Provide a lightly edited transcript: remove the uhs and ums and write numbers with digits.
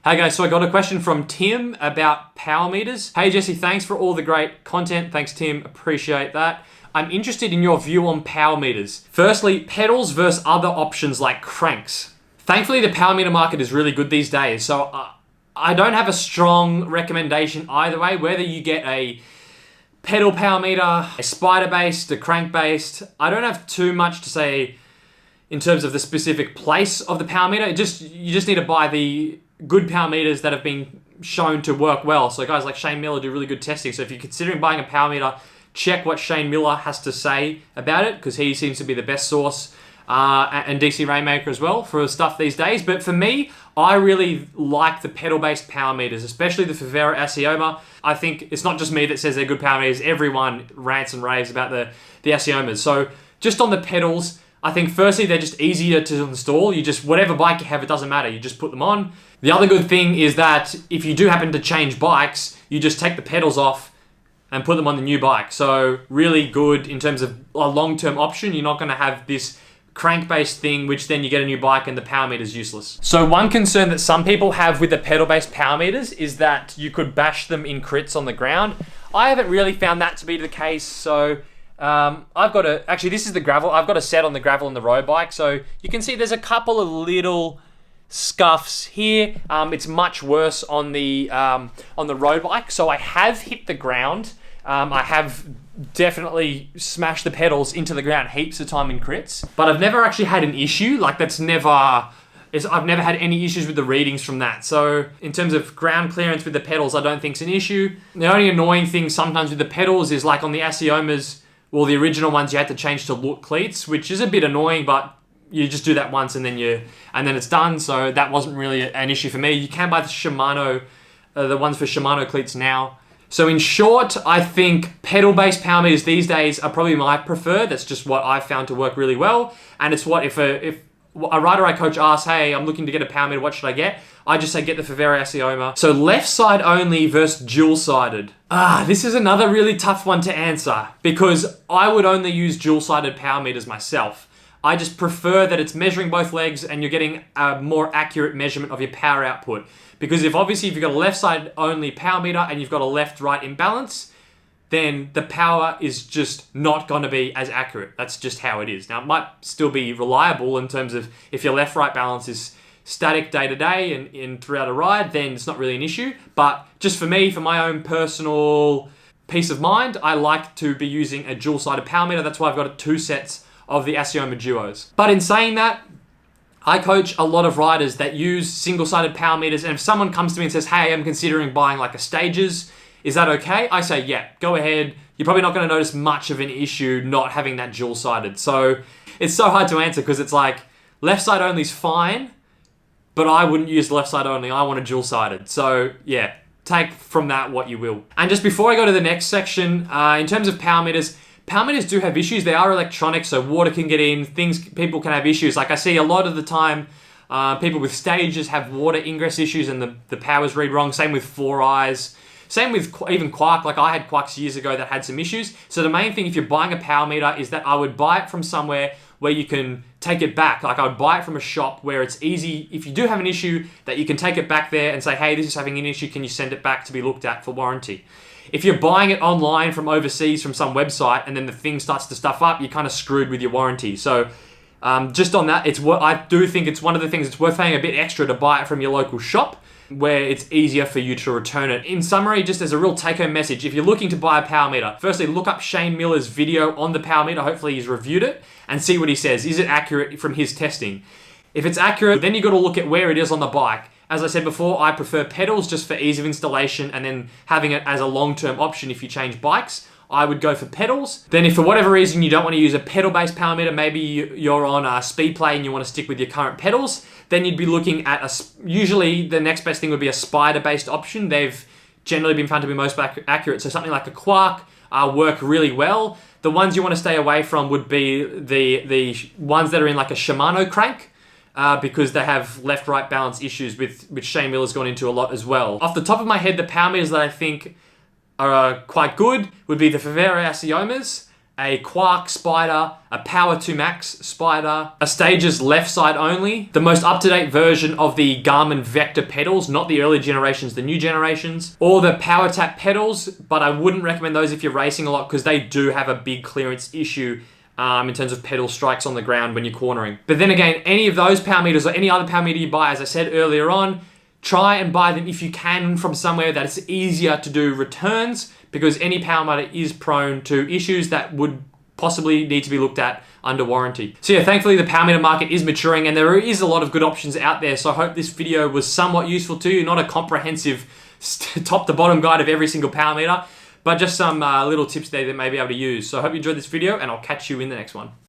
Hey guys, so I got a question from Tim about power meters. Hey Jesse, thanks for all the great content. Thanks Tim, appreciate that. I'm interested in your view on power meters. Firstly, pedals versus other options like cranks. Thankfully, the power meter market is really good these days, so I don't have a strong recommendation either way, whether you get a pedal power meter, a spider based, a crank based. I don't have too much to say in terms of the specific place of the power meter. You just need to buy the good power meters that have been shown to work well. So guys like Shane Miller do really good testing. So if you're considering buying a power meter, check what Shane Miller has to say about it, because he seems to be the best source, and DC Rainmaker as well for stuff these days. But for me, I really like the pedal-based power meters, especially the Fivera Assioma. I think it's not just me that says they're good power meters. Everyone rants and raves about the Assiomas. So just on the pedals, I think firstly, they're just easier to install. You just, whatever bike you have, it doesn't matter. You just put them on. The other good thing is that if you do happen to change bikes, you just take the pedals off and put them on the new bike. So really good in terms of a long-term option. You're not going to have this crank-based thing, which then you get a new bike and the power meter is useless. So one concern that some people have with the pedal-based power meters is that you could bash them in crits on the ground. I haven't really found that to be the case. So this is the gravel. I've got a set on the gravel and the road bike. So you can see there's a couple of little scuffs here. It's much worse on the road bike. So I have hit the ground. I have definitely smashed the pedals into the ground heaps of time in crits, but I've never actually had an issue. I've never had any issues with the readings from that. So in terms of ground clearance with the pedals, I don't think it's an issue. The only annoying thing sometimes with the pedals is like on the Assiomas, well, the original ones you had to change to Look cleats, which is a bit annoying, but you just do that once and then it's done. So that wasn't really an issue for me. You can buy the Shimano, the ones for Shimano cleats now. So in short, I think pedal-based power meters these days are probably my preferred. That's just what I've found to work really well. And it's what if a rider I coach asks, hey, I'm looking to get a power meter, what should I get? I just say get the Fivera Assioma. So left side only versus dual-sided. This is another really tough one to answer because I would only use dual-sided power meters myself. I just prefer that it's measuring both legs and you're getting a more accurate measurement of your power output. Because if you've got a left side only power meter and you've got a left-right imbalance, then the power is just not going to be as accurate. That's just how it is. Now, it might still be reliable in terms of if your left-right balance is static day to day and throughout a ride, then it's not really an issue. But just for me, for my own personal peace of mind, I like to be using a dual-sided power meter. That's why I've got two sets of the Assioma Duos. But in saying that, I coach a lot of riders that use single-sided power meters, and if someone comes to me and says, hey, I'm considering buying like a Stages, is that okay? I say, yeah, go ahead. You're probably not going to notice much of an issue not having that dual-sided. So it's so hard to answer because it's like left side only is fine, but I wouldn't use left side only. I want a dual-sided. So yeah, take from that what you will. And just before I go to the next section, in terms of power meters do have issues. They are electronic, so water can get in, people can have issues. Like I see a lot of the time, people with Stages have water ingress issues and the powers read wrong. Same with Four Eyes. Same with even Quark. Like I had Quarks years ago that had some issues. So the main thing if you're buying a power meter is that I would buy it from somewhere where you can take it back. Like I would buy it from a shop where it's easy, if you do have an issue, that you can take it back there and say, hey, this is having an issue, can you send it back to be looked at for warranty? If you're buying it online from overseas from some website and then the thing starts to stuff up, you're kind of screwed with your warranty. So just on that, I do think it's one of the things it's worth paying a bit extra to buy it from your local shop where it's easier for you to return it. In summary, just as a real take-home message, if you're looking to buy a power meter, firstly, look up Shane Miller's video on the power meter. Hopefully he's reviewed it and see what he says. Is it accurate from his testing? If it's accurate, then you got to look at where it is on the bike. As I said before, I prefer pedals just for ease of installation and then having it as a long-term option if you change bikes. I would go for pedals. Then if for whatever reason you don't want to use a pedal-based power meter, maybe you're on a Speedplay and you want to stick with your current pedals, then you'd be looking at usually the next best thing would be a spider-based option. They've generally been found to be most accurate. So something like a Quark work really well. The ones you want to stay away from would be the ones that are in like a Shimano crank. Because they have left-right balance issues which Shane Miller's gone into a lot as well. Off the top of my head, the power meters that I think are quite good would be the Fivera Assiomas a Quark Spider, a Power 2 Max Spider, a Stages left side only, the most up-to-date version of the Garmin Vector pedals, not the early generations, the new generations, or the Power Tap pedals, but I wouldn't recommend those if you're racing a lot because they do have a big clearance issue in terms of pedal strikes on the ground when you're cornering. But then again, any of those power meters or any other power meter you buy, as I said earlier on, try and buy them if you can from somewhere that it's easier to do returns, because any power meter is prone to issues that would possibly need to be looked at under warranty. So yeah, thankfully the power meter market is maturing and there is a lot of good options out there. So I hope this video was somewhat useful to you, not a comprehensive top to bottom guide of every single power meter, but just some little tips there that you may be able to use. So I hope you enjoyed this video and I'll catch you in the next one.